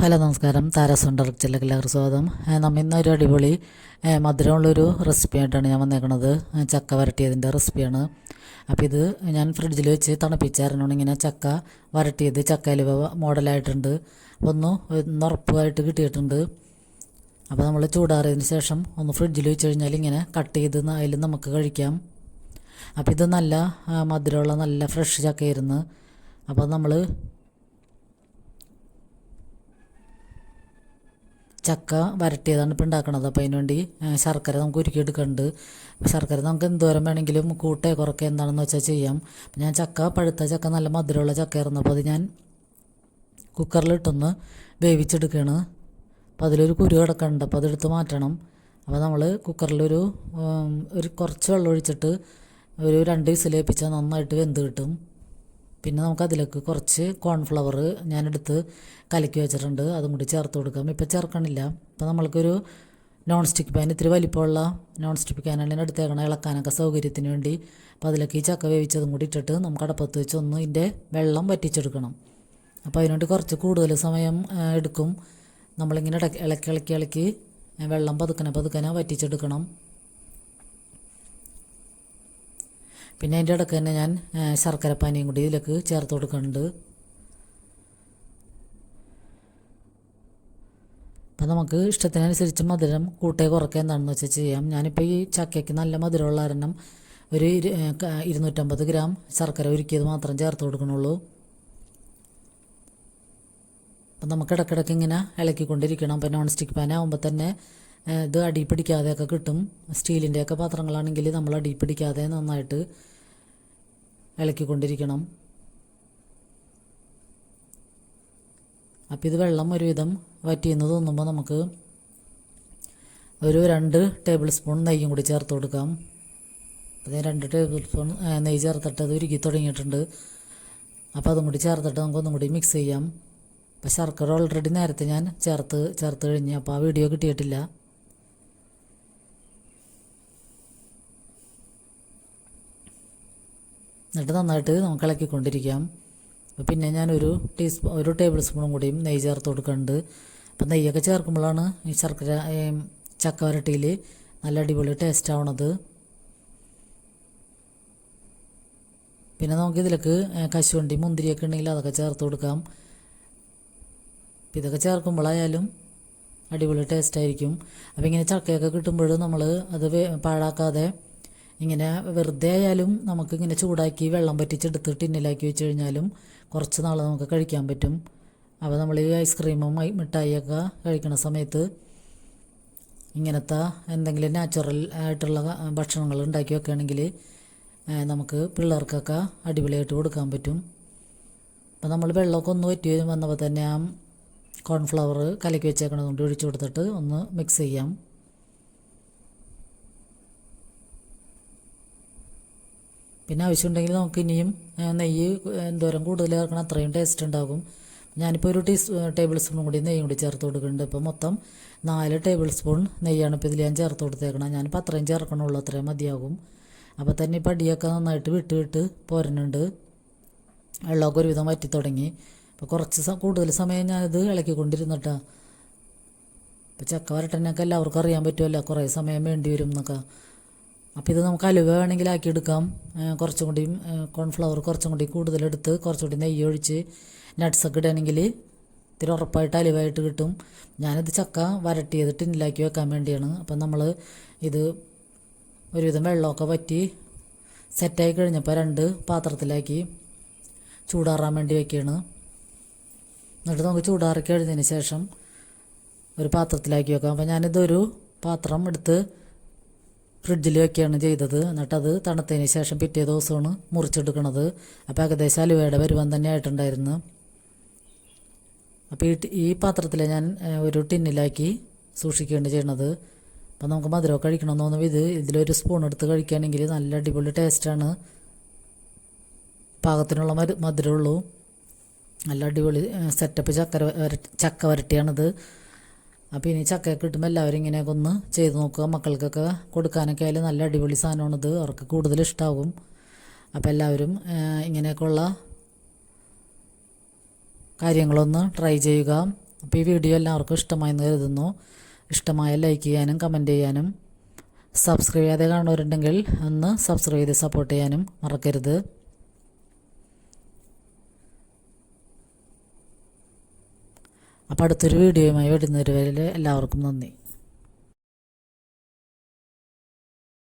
Hello നമസ്കാരം. Tara's ഡയറക്റ്റിലേക്ക് എല്ലാവർക്കും സ്വാഗതം. നമ്മൾ ഇന്നൊരു അടിപൊളി മധുരമുള്ളൊരു റെസിപ്പി ആയിട്ടാണ് ഞാൻ വന്നേക്കുന്നത്. ചക്ക വരട്ടിയതിൻ്റെ റെസിപ്പിയാണ്. അപ്പോൾ ഇത് ഞാൻ ഫ്രിഡ്ജിൽ വെച്ച് തണുപ്പിച്ചായിരുന്നു. ഇങ്ങനെ ചക്ക വരട്ടിയത് ചക്ക അലുവ മോഡലായിട്ടുണ്ട്. ഒന്ന് ഉറപ്പായിട്ട് കിട്ടിയിട്ടുണ്ട്. അപ്പോൾ നമ്മൾ ചൂടാറിയതിന് ശേഷം ഒന്ന് ഫ്രിഡ്ജിൽ വെച്ച് കഴിഞ്ഞാൽ ഇങ്ങനെ കട്ട് ചെയ്ത് അതിൽ നമുക്ക് കഴിക്കാം. അപ്പോൾ ഇത് നല്ല മധുരമുള്ള നല്ല ഫ്രഷ് ചക്കയായിരുന്നു. അപ്പോൾ നമ്മൾ ചക്ക വരട്ടിയതാണ് ഇപ്പോൾ ഉണ്ടാക്കണത്. അപ്പോൾ അതിന് വേണ്ടി ശർക്കര നമുക്ക് ഉരുക്കിയെടുക്കുന്നുണ്ട്. ശർക്കര നമുക്ക് എന്തോരം വേണമെങ്കിലും കൂട്ടേ കുറയ്ക്കുക എന്താണെന്ന് വെച്ചാൽ ചെയ്യാം. ഞാൻ പഴുത്ത ചക്ക നല്ല മധുരമുള്ള ചക്കയായിരുന്നു. അപ്പോൾ അത് ഞാൻ കുക്കറിലിട്ടൊന്ന് വേവിച്ചെടുക്കുകയാണ്. അപ്പോൾ അതിലൊരു കുരു കിടക്കുന്നുണ്ട്. അപ്പോൾ അതെടുത്ത് മാറ്റണം. അപ്പോൾ നമ്മൾ കുക്കറിലൊരു കുറച്ച് വെള്ളം ഒഴിച്ചിട്ട് ഒരു 2 വിസിലേൽപ്പിച്ചാൽ നന്നായിട്ട് വെന്ത് കിട്ടും. പിന്നെ നമുക്കതിലേക്ക് കുറച്ച് കോൺഫ്ലവർ ഞാനെടുത്ത് കലക്കി വെച്ചിട്ടുണ്ട്, അതും കൂടി ചേർത്ത് കൊടുക്കാം. ഇപ്പോൾ ചേർക്കണില്ല. ഇപ്പോൾ നമ്മൾക്കൊരു നോൺ സ്റ്റിക്ക് പാൻ, ഇത്തിരി വലിപ്പമുള്ള നോൺ സ്റ്റിക്ക് പാനാണ് എടുത്തേക്കണം ഇളക്കാനൊക്കെ സൗകര്യത്തിന് വേണ്ടി. അപ്പോൾ അതിലേക്ക് ഈ ചക്ക വേവിച്ചതും കൂടി ഇട്ടിട്ട് നമുക്ക് അടപ്പത്ത് വെച്ച് ഒന്ന് ഇതിൻ്റെ വെള്ളം വറ്റിച്ചെടുക്കണം. അപ്പോൾ അതിനുവേണ്ടി കുറച്ച് കൂടുതൽ സമയം എടുക്കും. നമ്മളിങ്ങനെ ഇളക്കി വെള്ളം പതുക്കനെ വറ്റിച്ചെടുക്കണം. പിന്നെ അതിൻ്റെ ഇടയ്ക്ക് തന്നെ ഞാൻ ശർക്കരപ്പാനിയും കൂടി ഇതിലേക്ക് ചേർത്ത് കൊടുക്കുന്നുണ്ട്. അപ്പം നമുക്ക് ഇഷ്ടത്തിനനുസരിച്ച് മധുരം കൂട്ടേ കുറയ്ക്കുക എന്താണെന്ന് വെച്ചാൽ ചെയ്യാം. ഞാനിപ്പോൾ ഈ ചക്കയ്ക്ക് നല്ല മധുരമുള്ള കാരണം ഒരു 250 ഗ്രാം ശർക്കര ഉരുക്കിയത് മാത്രം ചേർത്ത് കൊടുക്കണുള്ളൂ. അപ്പം നമുക്ക് ഇടയ്ക്കിടയ്ക്ക് ഇങ്ങനെ ഇളക്കിക്കൊണ്ടിരിക്കണം. അപ്പം നോൺ സ്റ്റിക്ക് പാൻ ആകുമ്പോൾ തന്നെ ഇത് അടി പിടിക്കാതെയൊക്കെ കിട്ടും. സ്റ്റീലിൻ്റെയൊക്കെ പാത്രങ്ങളാണെങ്കിൽ നമ്മൾ അടി പിടിക്കാതെ നന്നായിട്ട് ഇളക്കിക്കൊണ്ടിരിക്കണം. അപ്പോൾ ഇത് വെള്ളം ഒരുവിധം വറ്റിയെന്ന് തോന്നുമ്പോൾ നമുക്ക് ഒരു 2 ടേബിൾ സ്പൂൺ നെയ്യും കൂടി ചേർത്ത് കൊടുക്കാം. അപ്പോൾ 2 ടേബിൾ സ്പൂൺ നെയ്യ് ചേർത്തിട്ട് അത് ഉരുക്കി തുടങ്ങിയിട്ടുണ്ട്. അപ്പോൾ അതും കൂടി ചേർത്തിട്ട് നമുക്കൊന്നും കൂടി മിക്സ് ചെയ്യാം. അപ്പോൾ ശർക്കര ഓൾറെഡി നേരത്തെ ഞാൻ ചേർത്ത് കഴിഞ്ഞ്, അപ്പോൾ ആ വീഡിയോ കിട്ടിയിട്ടില്ല. എന്നിട്ട് നന്നായിട്ട് നമുക്ക് ഇളക്കിക്കൊണ്ടിരിക്കാം. അപ്പോൾ പിന്നെ ഞാനൊരു ടേബിൾ സ്പൂണും കൂടിയും നെയ്യ് ചേർത്ത് കൊടുക്കുന്നുണ്ട്. അപ്പോൾ നെയ്യൊക്കെ ചേർക്കുമ്പോഴാണ് ഈ ചക്ക വരട്ടിയിൽ നല്ല അടിപൊളി ടേസ്റ്റ് ആവണത്. പിന്നെ നമുക്കിതിലേക്ക് കശുവണ്ടി മുന്തിരിയൊക്കെ ഉണ്ടെങ്കിൽ അതൊക്കെ ചേർത്ത് കൊടുക്കാം. ഇതൊക്കെ ചേർക്കുമ്പോഴായാലും അടിപൊളി ടേസ്റ്റ് ആയിരിക്കും. അപ്പോൾ ഇങ്ങനെ ചക്കയൊക്കെ കിട്ടുമ്പോൾ നമ്മൾ അത് പാഴാക്കാതെ ഇങ്ങനെ വെറുതെ ആയാലും നമുക്കിങ്ങനെ ചൂടാക്കി വെള്ളം പറ്റിച്ചെടുത്ത് ടിന്നിലാക്കി വെച്ച് കഴിഞ്ഞാലും കുറച്ച് നാൾ നമുക്ക് കഴിക്കാൻ പറ്റും. അപ്പോൾ നമ്മൾ ഈ ഐസ്ക്രീമും മിഠായിയൊക്കെ കഴിക്കുന്ന സമയത്ത് ഇങ്ങനത്തെ എന്തെങ്കിലും നാച്ചുറൽ ആയിട്ടുള്ള ഭക്ഷണങ്ങൾ ഉണ്ടാക്കി വെക്കുകയാണെങ്കിൽ നമുക്ക് പിള്ളേർക്കൊക്കെ അടിപൊളിയായിട്ട് കൊടുക്കാൻ പറ്റും. അപ്പോൾ നമ്മൾ വെള്ളമൊക്കെ ഒന്ന് വറ്റി വന്നപ്പോൾ തന്നെ ആ കോൺഫ്ലവർ കലക്കി വെച്ചേക്കണതുകൊണ്ട് ഒഴിച്ചു കൊടുത്തിട്ട് ഒന്ന് മിക്സ് ചെയ്യാം. പിന്നെ ആവശ്യമുണ്ടെങ്കിൽ നമുക്ക് ഇനിയും നെയ്യ് എന്തോരം കൂടുതൽ ചേർക്കണം അത്രയും ടേസ്റ്റ് ഉണ്ടാകും. ഞാനിപ്പോൾ ഒരു ടേബിൾ സ്പൂൺ കൂടി നെയ്യും കൂടി ചേർത്ത് കൊടുക്കുന്നുണ്ട്. ഇപ്പോൾ മൊത്തം 4 ടേബിൾ സ്പൂൺ നെയ്യാണ് ഇപ്പോൾ ഇതിൽ ഞാൻ ചേർത്ത് കൊടുത്തേക്കണം. ഞാനിപ്പോൾ അത്രയും ചേർക്കണുള്ളൂ, അത്രയും മതിയാകും. അപ്പോൾ തന്നെ ഇപ്പോൾ അടിയൊക്കെ നന്നായിട്ട് വിട്ട് പോരുന്നുണ്ട്. വെള്ളമൊക്കെ ഒരുവിധം വറ്റി തുടങ്ങി. അപ്പോൾ കുറച്ച് കൂടുതൽ സമയം ഞാനിത് ഇളക്കിക്കൊണ്ടിരുന്നിട്ടാണ്. ഇപ്പോൾ ചക്ക വരട്ടനൊക്കെ എല്ലാവർക്കും അറിയാൻ പറ്റുമല്ലോ, കുറേ സമയം വേണ്ടി വരും എന്നൊക്കെ. അപ്പോൾ ഇത് നമുക്ക് അലുവ വേണമെങ്കിൽ ആക്കിയെടുക്കാം. കുറച്ചും കൂടി കോൺഫ്ലവർ കുറച്ചും കൂടി കൂടുതലെടുത്ത് കുറച്ചുകൂടി നെയ്യ് ഒഴിച്ച് നട്ട്സൊക്കെ ഇടുകയാണെങ്കിൽ ഇത്തിരി ഉറപ്പായിട്ട് അലുവായിട്ട് കിട്ടും. ഞാനിത് ചക്ക വരട്ടിയത് ടിന്നിലാക്കി വെക്കാൻ വേണ്ടിയാണ്. അപ്പം നമ്മൾ ഇത് ഒരുവിധം വെള്ളമൊക്കെ വറ്റി സെറ്റായി കഴിഞ്ഞപ്പോൾ 2 പാത്രത്തിലാക്കി ചൂടാറാൻ വേണ്ടി വയ്ക്കുകയാണ്. എന്നിട്ട് നമുക്ക് ചൂടാറി കഴിഞ്ഞതിന് ശേഷം ഒരു പാത്രത്തിലാക്കി വെക്കാം. അപ്പോൾ ഞാനിതൊരു പാത്രം എടുത്ത് ഫ്രിഡ്ജിൽ വയ്ക്കുകയാണ് ചെയ്തത്. എന്നിട്ടത് തണുത്തതിന് ശേഷം പിറ്റേ ദിവസമാണ് മുറിച്ചെടുക്കണത്. അപ്പോൾ ഏകദേശം അലുവയുടെ പരുവം തന്നെ ആയിട്ടുണ്ടായിരുന്നു. അപ്പോൾ ഈ പാത്രത്തിൽ ഞാൻ ഒരു ടിന്നിലാക്കി സൂക്ഷിക്കുകയാണ് ചെയ്യണത്. അപ്പോൾ നമുക്ക് മധുരമൊക്കെ കഴിക്കണമെന്ന് തോന്നുമ്പോൾ ഇതിലൊരു സ്പൂൺ എടുത്ത് കഴിക്കുകയാണെങ്കിൽ നല്ല അടിപൊളി ടേസ്റ്റാണ്. പാകത്തിനുള്ള മധുരമുള്ളൂ. നല്ല അടിപൊളി സെറ്റപ്പ് ചക്ക വരട്ടിയാണിത്. അപ്പോൾ ഇനി ചക്കയൊക്കെ കിട്ടുമ്പോൾ എല്ലാവരും ഇങ്ങനെയൊക്കെ ഒന്ന് ചെയ്ത് നോക്കുക. മക്കൾക്കൊക്കെ കൊടുക്കാനൊക്കെ ആയാലും നല്ല അടിപൊളി സാധനമാണിത്, അവർക്ക് കൂടുതൽ ഇഷ്ടമാകും. അപ്പോൾ എല്ലാവരും ഇങ്ങനെയൊക്കെയുള്ള കാര്യങ്ങളൊന്ന് ട്രൈ ചെയ്യുക. അപ്പോൾ ഈ വീഡിയോ എല്ലാവർക്കും ഇഷ്ടമായെന്ന് കരുതുന്നു. ഇഷ്ടമായ ലൈക്ക് ചെയ്യാനും കമൻറ്റ് ചെയ്യാനും സബ്സ്ക്രൈബ് ചെയ്യാതെ കാണുന്നവരുണ്ടെങ്കിൽ ഒന്ന് സബ്സ്ക്രൈബ് ചെയ്ത് സപ്പോർട്ട് ചെയ്യാനും മറക്കരുത്. അപ്പോൾ അടുത്തൊരു വീഡിയോയുമായി വരുന്നവരെ എല്ലാവർക്കും നന്ദി.